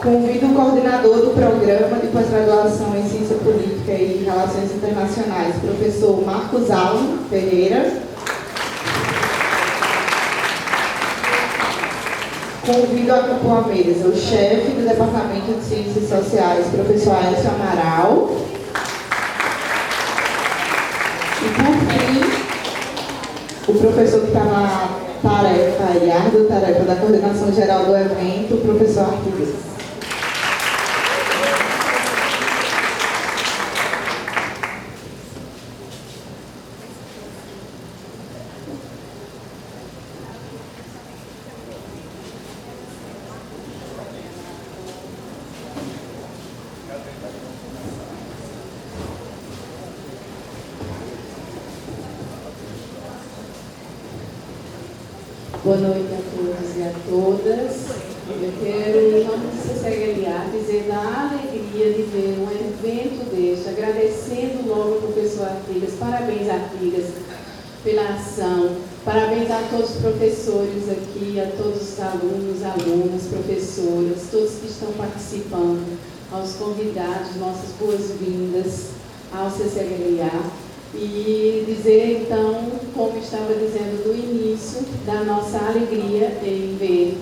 Convido o coordenador do programa de pós-graduação em Ciência Política e Relações Internacionais, professor Marcos Alan Pereira. Convido a compor a mesa o chefe do Departamento de Ciências Sociais, professor Aécio Amaral. E, por fim, o professor que está na tarefa, árdua tarefa da coordenação geral do evento, o professor Arquives. Boa noite a todos e a todas. Eu quero, em nome do CCHLA, dizer da alegria de ver um evento deste, agradecendo logo ao professor Artigas. Parabéns, Artigas, pela ação. Parabéns a todos os professores aqui, a todos os alunos, alunas, professoras, todos que estão participando, aos convidados, nossas boas-vindas ao CCHLA. E dizer, então, como estava dizendo no início, da nossa alegria em ver,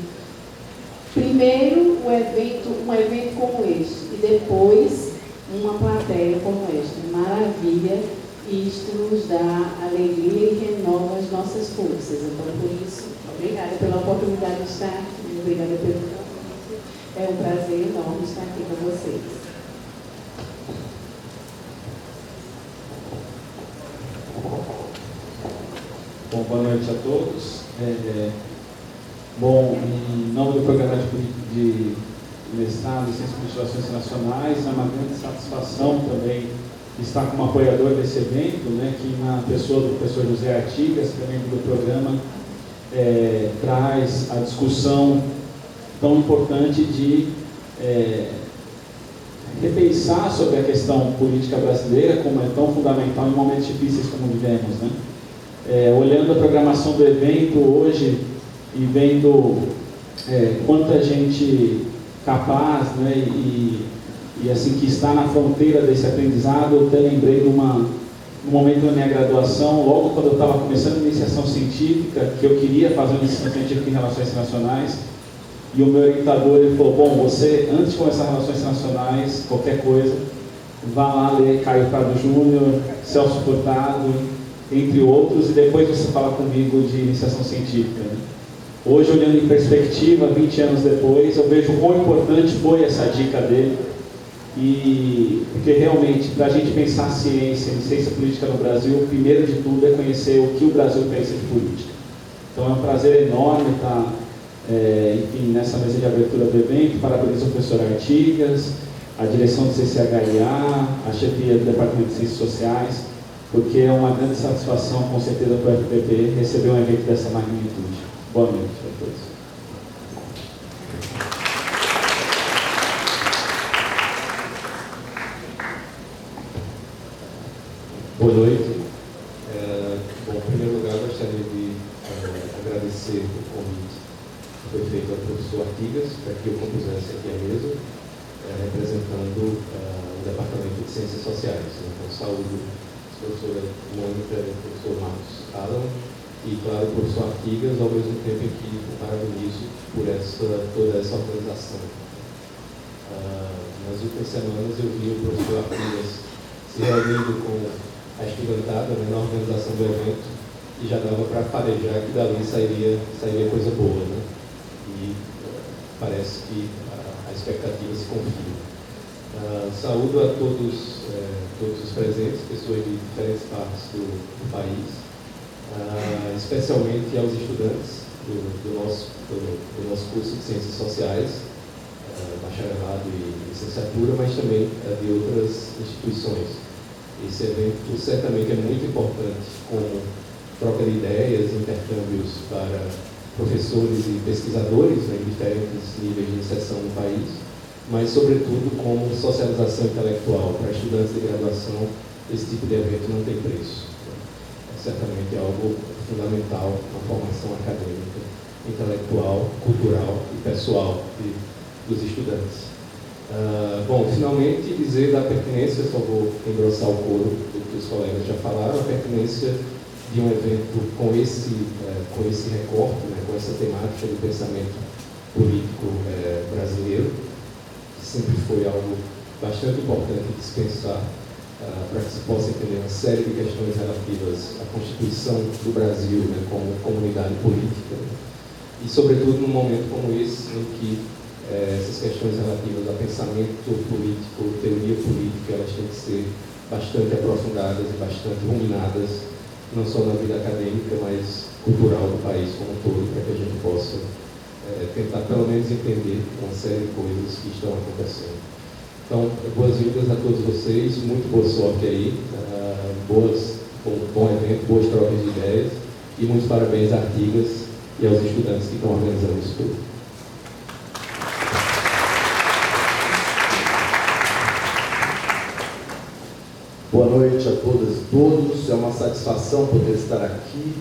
primeiro, um evento como este, e depois, uma plateia como esta. Maravilha, isto nos dá alegria e renova as nossas forças. Então, por isso, obrigada pela oportunidade de estar aqui, obrigada pelo convite. É um prazer enorme estar aqui com vocês. Bom, boa noite a todos. Bom, em nome do Programa de Mestrado em Ciências e Relações Internacionais, é uma grande satisfação também estar como apoiador desse evento, né, que na pessoa do professor José Artigas, que é membro do programa, traz a discussão tão importante de repensar sobre a questão política brasileira, como é tão fundamental em momentos difíceis como vivemos, né? Olhando a programação do evento hoje e vendo quanta gente capaz, né, e assim que está na fronteira desse aprendizado, eu até lembrei num momento da minha graduação, logo quando eu estava começando a iniciação científica, que eu queria fazer uma iniciação científica em Relações Internacionais, e o meu orientador ele falou: bom, você, antes de começar Relações Internacionais, qualquer coisa, vá lá ler Caio Prado Júnior, Celso Furtado, entre outros, e depois você fala comigo de iniciação científica, né? Hoje, olhando em perspectiva, 20 anos depois, eu vejo quão importante foi essa dica dele, porque realmente, para a gente pensar ciência política no Brasil, o primeiro de tudo é conhecer o que o Brasil pensa de política. Então é um prazer enorme estar, enfim, nessa mesa de abertura do evento. Parabenizo o professor Artigas, a direção do CCHLA, a chefia do Departamento de Ciências Sociais, porque é uma grande satisfação, com certeza, para o FPP receber um evento dessa magnitude. Boa noite a todos. Boa noite. Bom, em primeiro lugar, gostaria de agradecer o convite que foi feito ao professor Artigas para que eu compusesse aqui a mesa, representando o Departamento de Ciências Sociais. Então, saúdo a professora Mônica e o professor Marcos Alan, e, claro, o professor Artigas, ao mesmo tempo em que o parabenizo por toda essa organização. Nas últimas semanas eu vi o professor Artigas se reunindo com a estudantada, né, na organização do evento, e já dava para farejar que dali sairia coisa boa, né? E parece que a expectativa se confirma. Saúdo a todos os presentes, pessoas de diferentes partes do país, especialmente aos estudantes do nosso curso de Ciências Sociais, bacharelado e licenciatura, mas também de outras instituições. Esse evento certamente é muito importante como troca de ideias, intercâmbios para professores e pesquisadores, né, em diferentes níveis de inserção no país, mas, sobretudo, como socialização intelectual. Para estudantes de graduação, esse tipo de evento não tem preço. Certamente é algo fundamental na formação acadêmica, intelectual, cultural e pessoal dos estudantes. Bom, finalmente dizer da pertinência, só vou engrossar o coro do que os colegas já falaram, a pertinência de um evento com esse recorte, né, com essa temática do pensamento político brasileiro, que sempre foi algo bastante importante de se pensar para que se possa entender uma série de questões relativas à Constituição do Brasil, né, como comunidade política, né, e sobretudo num momento como esse, em que essas questões relativas a pensamento político, teoria política, elas têm que ser bastante aprofundadas e bastante ruminadas, não só na vida acadêmica, mas cultural do país como um todo, para que a gente possa tentar pelo menos entender uma série de coisas que estão acontecendo. Então, boas-vindas a todos vocês, muito boa sorte aí, bom evento, boas trocas de ideias e muitos parabéns à Artigas e aos estudantes que estão organizando isso tudo. Boa noite a todas e todos, é uma satisfação poder estar aqui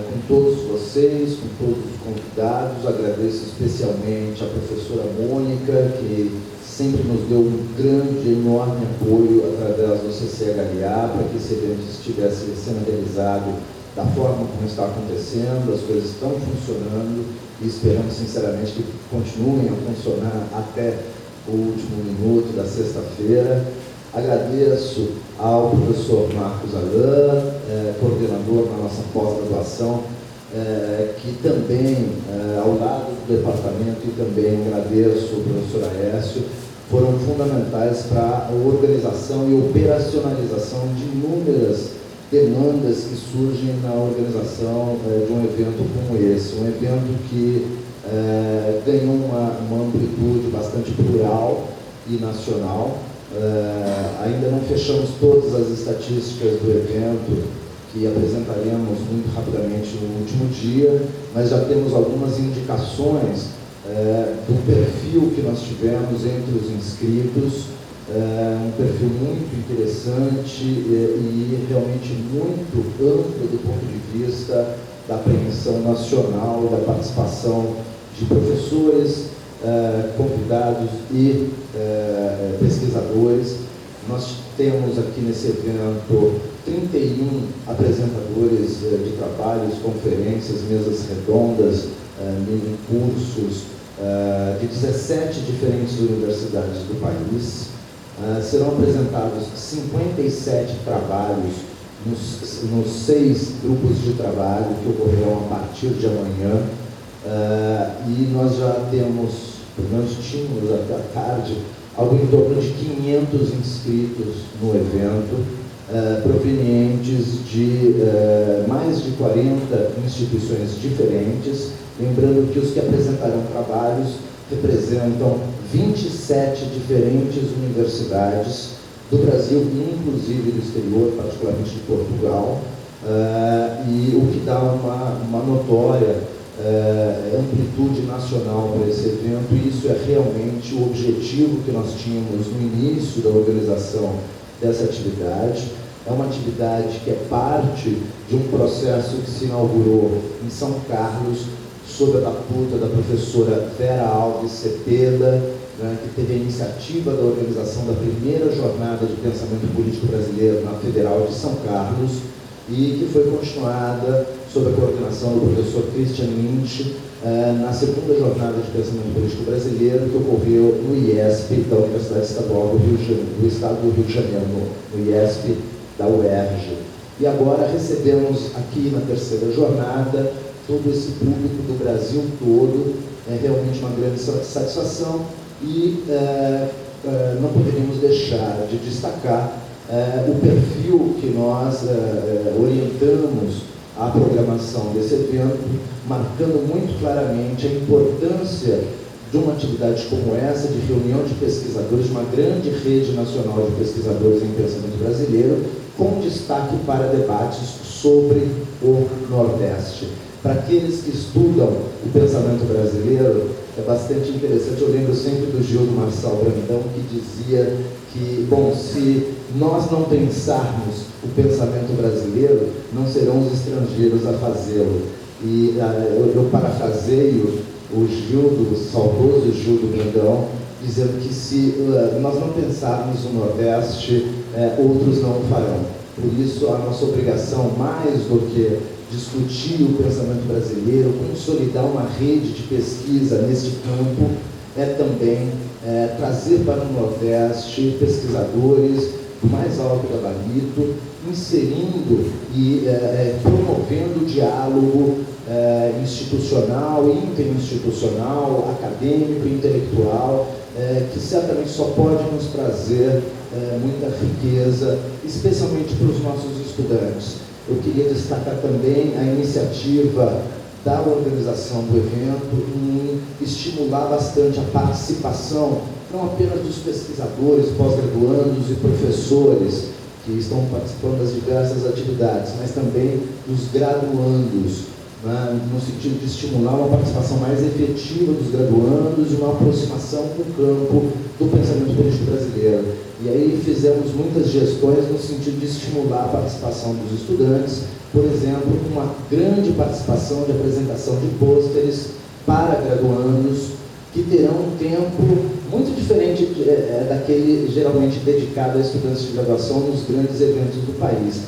com todos vocês, com todos os convidados. Agradeço especialmente a professora Mônica, que sempre nos deu um grande, enorme apoio através do CCHLA para que esse evento estivesse sendo realizado da forma como está acontecendo. As coisas estão funcionando e esperamos sinceramente que continuem a funcionar até o último minuto da sexta-feira. Agradeço ao professor Marcos Alain, coordenador da nossa pós-graduação, que também, ao lado do departamento, e também agradeço ao professor Aécio, foram fundamentais para a organização e operacionalização de inúmeras demandas que surgem na organização de um evento como esse. Um evento que ganhou uma amplitude bastante plural e nacional. Ainda não fechamos todas as estatísticas do evento, que apresentaremos muito rapidamente no último dia, mas já temos algumas indicações do perfil que nós tivemos entre os inscritos, um perfil muito interessante e realmente muito amplo do ponto de vista da apreensão nacional, da participação de professores, convidados e pesquisadores. Nós temos aqui nesse evento 31 apresentadores de trabalhos, conferências, mesas redondas, mini cursos de 17 diferentes universidades do país. Serão apresentados 57 trabalhos nos 6 grupos de trabalho que ocorrerão a partir de amanhã. E nós já temos, pelo menos tínhamos até a tarde, algo em torno de 500 inscritos no evento, provenientes de mais de 40 instituições diferentes. Lembrando que os que apresentarão trabalhos representam 27 diferentes universidades do Brasil, inclusive do exterior, particularmente de Portugal, e o que dá uma notória amplitude nacional para esse evento, e isso é realmente o objetivo que nós tínhamos no início da organização dessa atividade. É uma atividade que é parte de um processo que se inaugurou em São Carlos, sob a batuta da professora Vera Alves Cepeda, né, que teve a iniciativa da organização da primeira jornada de pensamento político brasileiro na Federal de São Carlos, e que foi continuada sob a coordenação do professor Christian Lynch na segunda jornada de pensamento político brasileiro, que ocorreu no IESP da Universidade Estadual do Estado do Rio de Janeiro, no IESP da UERJ. E agora recebemos aqui na terceira jornada todo esse público do Brasil todo. É realmente uma grande satisfação e não poderíamos deixar de destacar o perfil que nós orientamos à programação desse evento, marcando muito claramente a importância de uma atividade como essa, de reunião de pesquisadores, de uma grande rede nacional de pesquisadores em pensamento brasileiro, com destaque para debates sobre o Nordeste. Para aqueles que estudam o pensamento brasileiro, é bastante interessante. Eu lembro sempre do Gildo Marçal Brandão, que dizia que, bom, se nós não pensarmos o pensamento brasileiro, não serão os estrangeiros a fazê-lo. E eu parafraseio o Gildo, o saudoso Gildo Brandão, dizendo que se nós não pensarmos no Nordeste, outros não o farão. Por isso, a nossa obrigação, mais do que discutir o pensamento brasileiro, consolidar uma rede de pesquisa neste campo, é também trazer para o Nordeste pesquisadores do mais alto gabarito, inserindo e promovendo o diálogo institucional, interinstitucional, acadêmico, intelectual, que certamente só pode nos trazer muita riqueza, especialmente para os nossos estudantes. Eu queria destacar também a iniciativa da organização do evento em estimular bastante a participação, não apenas dos pesquisadores, pós-graduandos e professores que estão participando das diversas atividades, mas também dos graduandos, né, no sentido de estimular uma participação mais efetiva dos graduandos e uma aproximação com o campo do pensamento político brasileiro. E aí fizemos muitas gestões no sentido de estimular a participação dos estudantes, por exemplo, uma grande participação de apresentação de pôsteres para graduandos, que terão um tempo muito diferente daquele geralmente dedicado a estudantes de graduação nos grandes eventos do país.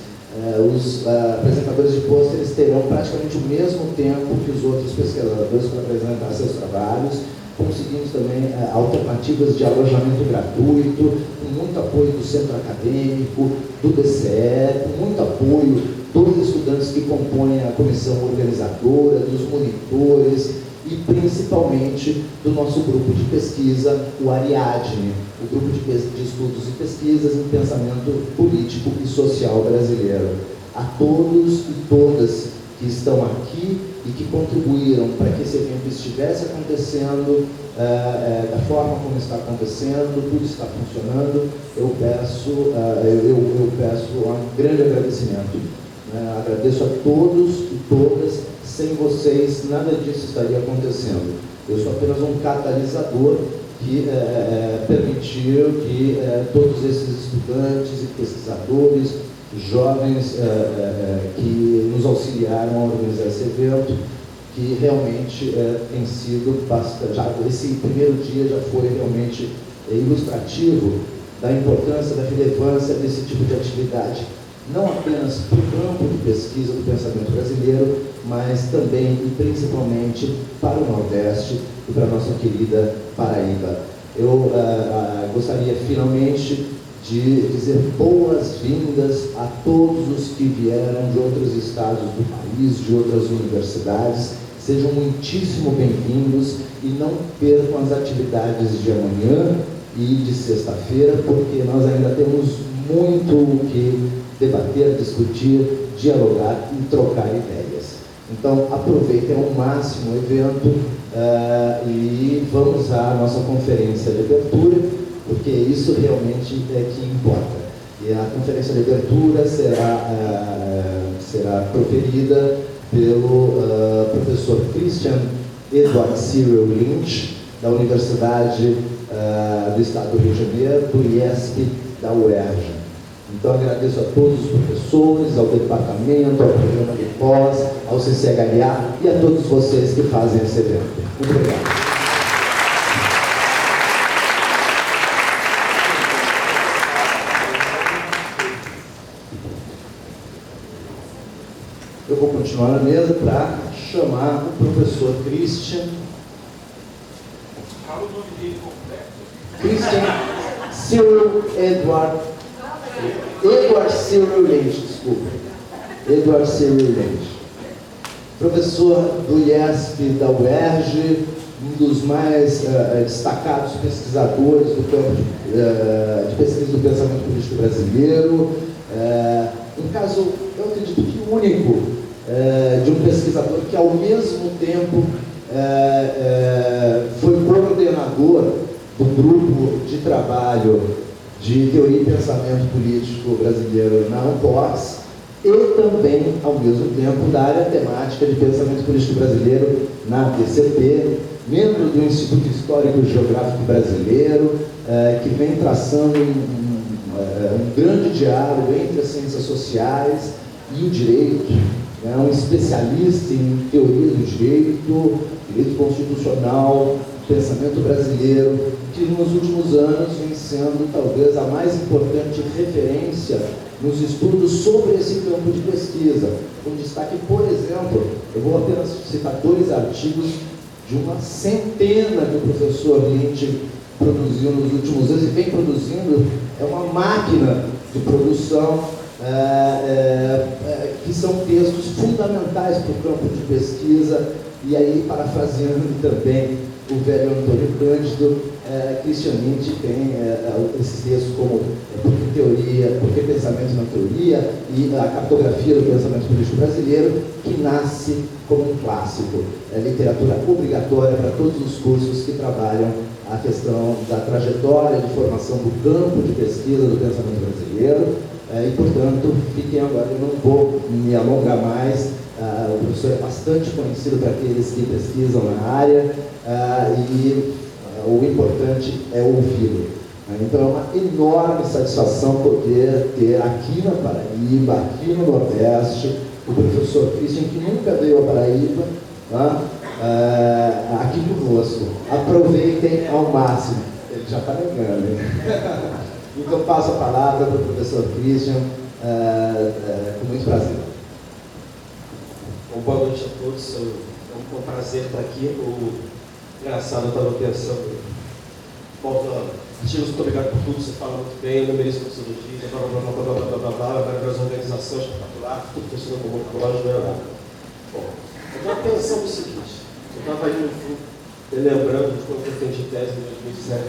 Os apresentadores de pôsteres terão praticamente o mesmo tempo que os outros pesquisadores para apresentar seus trabalhos. Conseguimos também alternativas de alojamento gratuito, com muito apoio do centro acadêmico, do DCE, com muito apoio dos estudantes que compõem a comissão organizadora, dos monitores e principalmente do nosso grupo de pesquisa, o Ariadne, o grupo de estudos e pesquisas em pensamento político e social brasileiro. A todos e todas que estão aqui e que contribuíram para que esse evento estivesse acontecendo da forma como está acontecendo, tudo está funcionando, eu peço um grande agradecimento. Agradeço a todos e todas. Sem vocês, nada disso estaria acontecendo. Eu sou apenas um catalisador que permitiu que todos esses estudantes e pesquisadores, jovens que nos auxiliaram a organizar esse evento, que realmente tem sido bastante. Esse primeiro dia já foi realmente ilustrativo da importância, da relevância desse tipo de atividade, não apenas para o campo de pesquisa do pensamento brasileiro, mas também e principalmente para o Nordeste e para a nossa querida Paraíba. Eu gostaria finalmente de dizer boas-vindas a todos os que vieram de outros estados do país, de outras universidades. Sejam muitíssimo bem-vindos e não percam as atividades de amanhã e de sexta-feira, porque nós ainda temos muito o que debater, discutir, dialogar e trocar ideias. Então, aproveitem ao máximo o evento e vamos à nossa conferência de abertura, porque isso realmente é que importa. E a conferência de abertura será proferida pelo professor Christian Edward Cyril Lynch, da Universidade do Estado do Rio de Janeiro, do IESP, da UERJ. Então, agradeço a todos os professores, ao departamento, ao programa de pós, ao CCHLA e a todos vocês que fazem esse evento. Muito obrigado. Eu vou continuar na mesa para chamar o professor Christian. Fala o nome dele completo. Christian Cyril Edward Cyril Lynch, desculpa. Edward Cyril Lynch. Professor do IESP da UERJ, um dos mais destacados pesquisadores do campo de pesquisa do pensamento político brasileiro. Um caso, eu acredito que único, de um pesquisador que ao mesmo tempo foi coordenador do grupo de trabalho de teoria e pensamento político brasileiro na UPOS e também, ao mesmo tempo, da área temática de pensamento político brasileiro na DCP, membro do Instituto Histórico e Geográfico Brasileiro, que vem traçando um grande diálogo entre as ciências sociais e o direito, né, um especialista em teoria do direito, direito constitucional, pensamento brasileiro, que nos últimos anos vem sendo talvez a mais importante referência nos estudos sobre esse campo de pesquisa. Com destaque, por exemplo, eu vou apenas citar 2 artigos de uma centena que o professor Lynch produziu nos últimos anos e vem produzindo. É uma máquina de produção, que são textos fundamentais para o campo de pesquisa. E aí, parafraseando também o velho Antônio Cândido, Christian Lynch tem esses textos como Por que pensamento na teoria e a cartografia do pensamento político brasileiro, que nasce como um clássico, literatura obrigatória para todos os cursos que trabalham a questão da trajetória de formação do campo de pesquisa do pensamento brasileiro. E, portanto, fiquem agora, eu não vou me alongar mais. O professor é bastante conhecido para aqueles que pesquisam na área, e o importante é ouvi-lo. Então é uma enorme satisfação poder ter aqui na Paraíba, aqui no Nordeste, o professor Christian, que nunca veio à Paraíba, aqui conosco. Aproveitem ao máximo. Ele já está negando, hein? Então passo a palavra para o professor Christian, com muito prazer. Bom, boa noite a todos. É um prazer estar aqui. Engraçado, eu estava pensando. Bom, Artigos, muito obrigado por tudo, você fala muito bem, eu não mereço sociologia, várias organizações espetaculares, tudo funcionando como muito lógico, não é nada. Bom, eu estava pensando o seguinte, eu estava aí lembrando de quando eu defendi tese em 2007.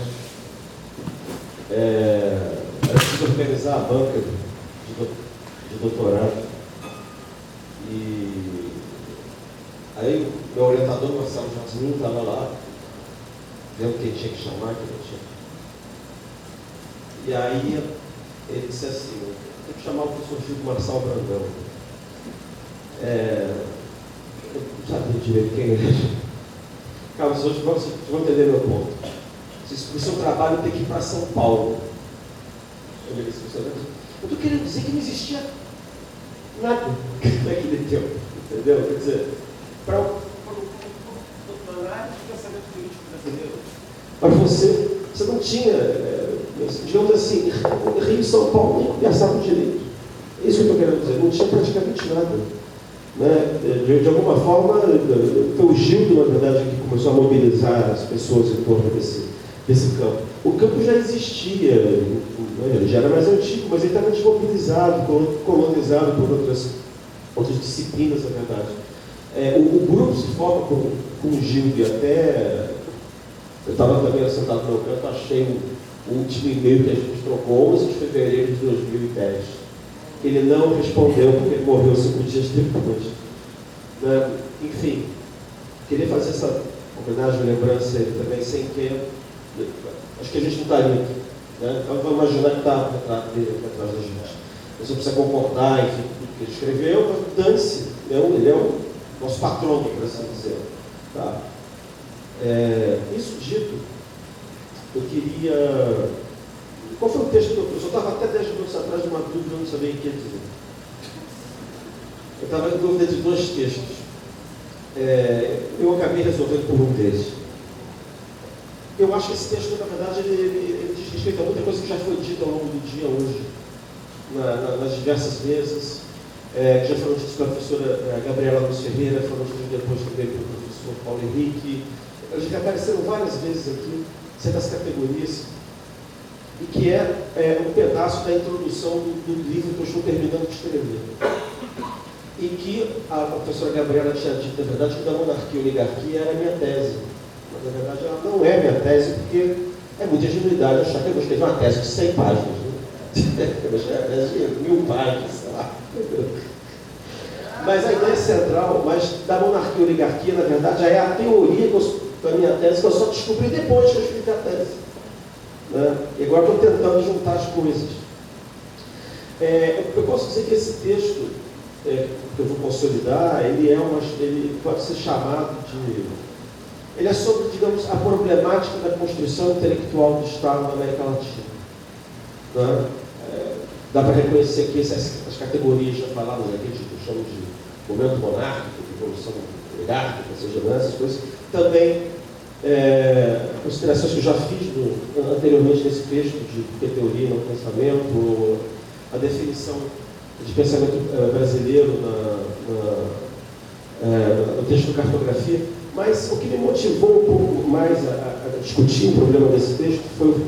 Era preciso organizar a banca de doutorado. E aí meu orientador, Marcelo Jasmin, estava lá, vendo quem tinha que chamar, quem não tinha. E aí ele disse assim, tem que chamar o professor Chico Marçal Brandão. Eu não sabia direito quem é. Carlos, hoje vocês vão entender meu ponto. O seu trabalho tem que ir para São Paulo. Eu estou querendo dizer que não existia nada naquele tempo, entendeu? Quer dizer, para o doutorado de pensamento político brasileiro, para você não tinha, digamos assim, Rio e São Paulo nem conversavam direito. É isso que eu estou querendo dizer, não tinha praticamente nada. Né? De alguma forma, foi o Gildo, na verdade, que começou a mobilizar as pessoas em torno desse campo. O campo já existia, ele já era mais antigo, mas ele estava desmobilizado, colonizado por outras disciplinas, na verdade. O grupo se forma com o Gildo, e até eu estava também sentado no meu canto, achei o último e-mail que a gente trocou, 11 de fevereiro de 2010. Ele não respondeu porque ele morreu 5 dias depois. Né? Enfim, queria fazer essa homenagem, lembrança também, sem que acho que a gente não estaria aqui. Né? Então vamos imaginar que está o retrato dele aqui atrás da gente. Você precisa concordar, enfim, tudo que ele escreveu, mas dane-se, ele é o nosso patrono, por assim dizer. Tá? Isso dito, eu queria. Qual foi o texto que eu trouxe? Eu estava até 10 minutos atrás de uma dúvida, eu não sabia o que ia dizer. Eu estava em dúvida de 2 textos. Eu acabei resolvendo por um deles. Eu acho que esse texto, na verdade, ele diz respeito a muita coisa que já foi dita ao longo do dia hoje, nas diversas mesas, que já foram ditas pela professora Gabriela Luz Ferreira, foram ditas depois também pelo professor Paulo Henrique. Elas já apareceram várias vezes aqui, certas categorias, e que um pedaço da introdução do livro que eu estou terminando de escrever. E que a professora Gabriela tinha dito, na verdade, que da monarquia e oligarquia era a minha tese. Mas, na verdade, ela não é minha tese, porque é muita ingenuidade achar que eu vou escrever uma tese de 100 páginas. Né? Eu vou escrever uma tese de 1000 páginas, sei lá. Mas a ideia central, da monarquia e oligarquia, na verdade, é a teoria da minha tese, que eu só descobri depois que eu escrevi a tese. Né? E agora estou tentando juntar as coisas. Eu posso dizer que esse texto, que eu vou consolidar, ele pode ser chamado de... Ele é sobre, digamos, a problemática da construção intelectual do Estado na América Latina. Né? Dá para reconhecer aqui as categorias já faladas aqui, que eu chamo de momento monárquico, revolução oligárquica, seja lá, essas coisas, também considerações que eu já fiz anteriormente nesse texto, de que teoria não pensamento, a definição de pensamento brasileiro no texto do Cartografia, mas o que me motivou um pouco mais a discutir o problema desse texto foi o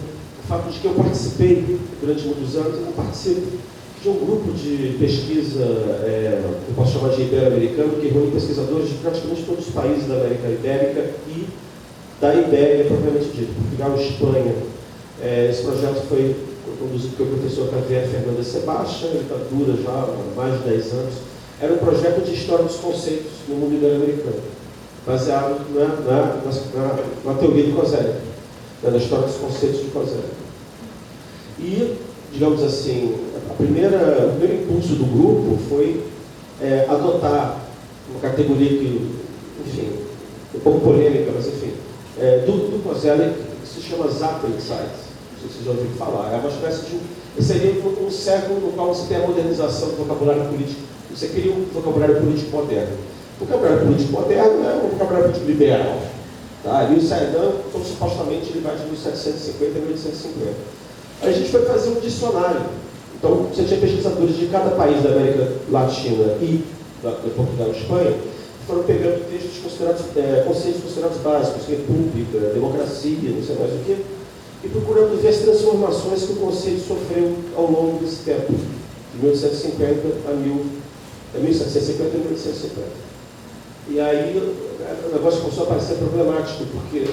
fato de que eu participei durante muitos anos, eu participo de um grupo de pesquisa, eu posso chamar de ibero-americano, que reúne pesquisadores de praticamente todos os países da América Ibérica e da Ibéria, propriamente dito, Portugal e Espanha. Esse projeto foi conduzido pelo professor Javier Fernandes Sebastião, ele dura já há mais de 10 anos. Era um projeto de história dos conceitos no mundo ibero-americano, baseado na teoria do Koselleck, na história dos conceitos de Koselleck. E, digamos assim, o primeiro impulso do grupo foi adotar uma categoria que, enfim, um pouco polêmica, mas enfim, do Koselleck, que se chama Zapping Sites. Não sei se vocês já ouviram falar. É uma espécie de... Seria um século no qual você tem a modernização do vocabulário político. Você cria um vocabulário político moderno. O vocabulário político moderno é um vocabulário político liberal. Tá? E o Saidão, então, supostamente, ele vai de 1750 a 1850. Aí a gente foi fazer um dicionário. Então, você tinha pesquisadores de cada país da América Latina e da Portugal e Espanha, que foram pegando textos considerados, conceitos considerados básicos, república, democracia, não sei mais o quê, e procurando ver as transformações que o conceito sofreu ao longo desse tempo, de 1850 a 1750 a 1850. E aí o negócio começou a parecer problemático, porque,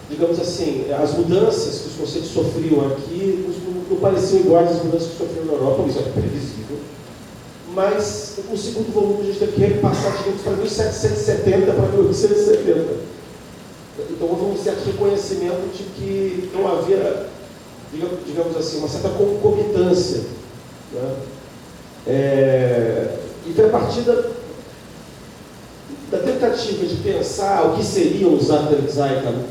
digamos assim, as mudanças que os conceitos sofriam aqui não pareciam iguais às mudanças que sofriam na Europa, isso é previsível. Mas o segundo volume a gente teve que repassar, digamos, para 1770 para 1870. Então houve um certo reconhecimento de que não havia, digamos assim, uma certa concomitância. Né? E foi a partir da tentativa de pensar o que seriam os Zapping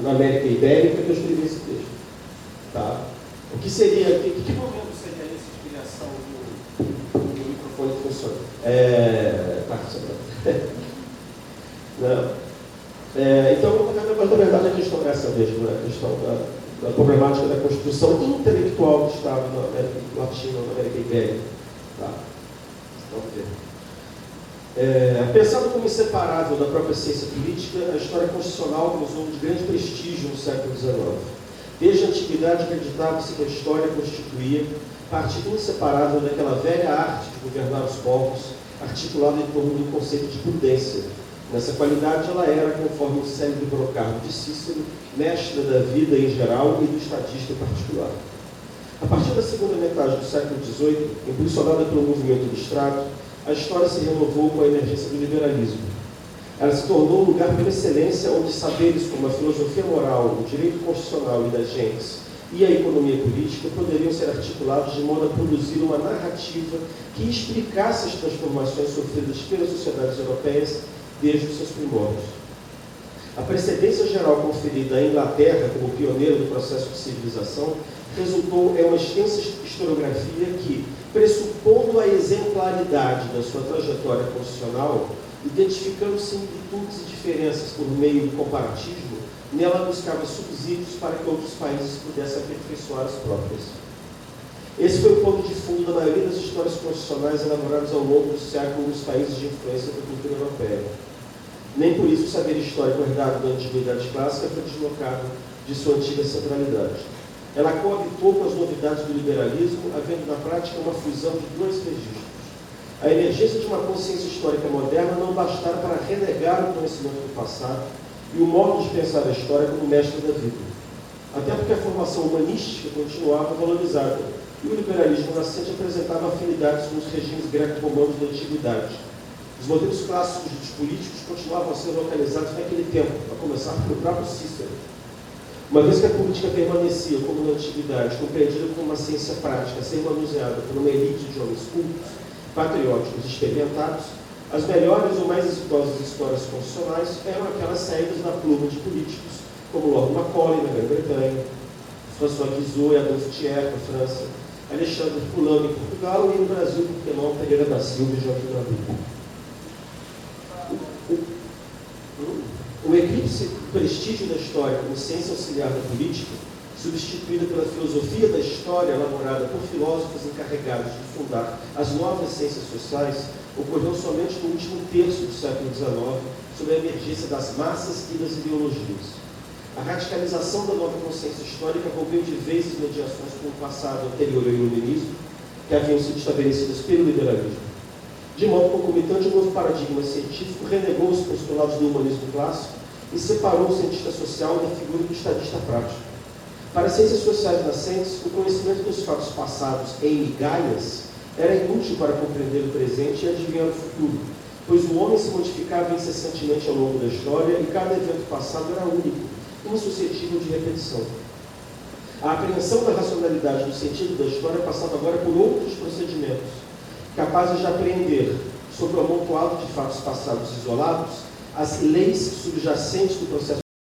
na América Ibérica que eu escrevi esse texto. Tá? O que seria, que momento seria esse de criação do microfone que funciona? Não. Então, na verdade, a questão é essa mesmo, né? A questão da problemática da construção intelectual do Estado na América Latina, na América Ibérica. Tá? Pensado como inseparável da própria ciência política, a história constitucional gozou de grande prestígio no século XIX. Desde a antiguidade acreditava-se que a história constituía parte inseparável daquela velha arte de governar os povos, articulada em torno do conceito de prudência. Nessa qualidade, ela era, conforme o célebre Brocardo de Cícero, mestra da vida em geral e do estadista em particular. A partir da segunda metade do século XVIII, impulsionada pelo movimento ilustrado, a história se renovou com a emergência do liberalismo. Ela se tornou um lugar por excelência onde saberes como a filosofia moral, o direito constitucional e das gentes e a economia política poderiam ser articulados de modo a produzir uma narrativa que explicasse as transformações sofridas pelas sociedades europeias desde os seus primórdios. A precedência geral conferida à Inglaterra como pioneiro do processo de civilização resultou em uma extensa historiografia que, pressupondo a exemplaridade da sua trajetória constitucional, identificando similitudes e diferenças por meio do comparativismo, nela buscava subsídios para que outros países pudessem aperfeiçoar as próprias. Esse foi o ponto de fundo da maioria das histórias constitucionais elaboradas ao longo do século nos países de influência da cultura europeia. Nem por isso o saber histórico herdado da antiguidade clássica foi deslocado de sua antiga centralidade. Ela coabitou com as novidades do liberalismo, havendo na prática uma fusão de dois registros. A emergência de uma consciência histórica moderna não bastara para renegar o conhecimento do passado e o modo de pensar a história como mestre da vida. Até porque a formação humanística continuava valorizada e o liberalismo nascente apresentava afinidades com os regimes greco-romanos da antiguidade. Os modelos clássicos dos políticos continuavam a ser localizados naquele tempo, a começar pelo próprio Cícero. Uma vez que a política permanecia, como na antiguidade, compreendida como uma ciência prática, a ser manuseada por uma elite de homens cultos, patrióticos e experimentados, as melhores ou mais exitosas histórias constitucionais eram aquelas saídas da pluma de políticos, como Lord Macaulay, na Grã-Bretanha, François Guizot e Adolphe Thiers, na França, Alexandre Fulano em Portugal e no Brasil, por que não, Pereira da Silva e Joaquim Nabuco. O eclipse do prestígio da história como ciência auxiliar da política, substituída pela filosofia da história elaborada por filósofos encarregados de fundar as novas ciências sociais, ocorreu somente no último terço do século XIX, sob a emergência das massas e das ideologias. A radicalização da nova consciência histórica rompeu de vez as mediações com o passado anterior ao iluminismo, que haviam sido estabelecidas pelo liberalismo. De modo concomitante, o novo paradigma científico renegou os postulados do humanismo clássico e separou o cientista social da figura do estadista prático. Para as ciências sociais nascentes, o conhecimento dos fatos passados em migalhas era inútil para compreender o presente e adivinhar o futuro, pois o homem se modificava incessantemente ao longo da história e cada evento passado era único, insuscetível de repetição. A apreensão da racionalidade do sentido da história passava agora por outros procedimentos, capazes de apreender, sobre o amontoado de fatos passados isolados, as leis subjacentes do processo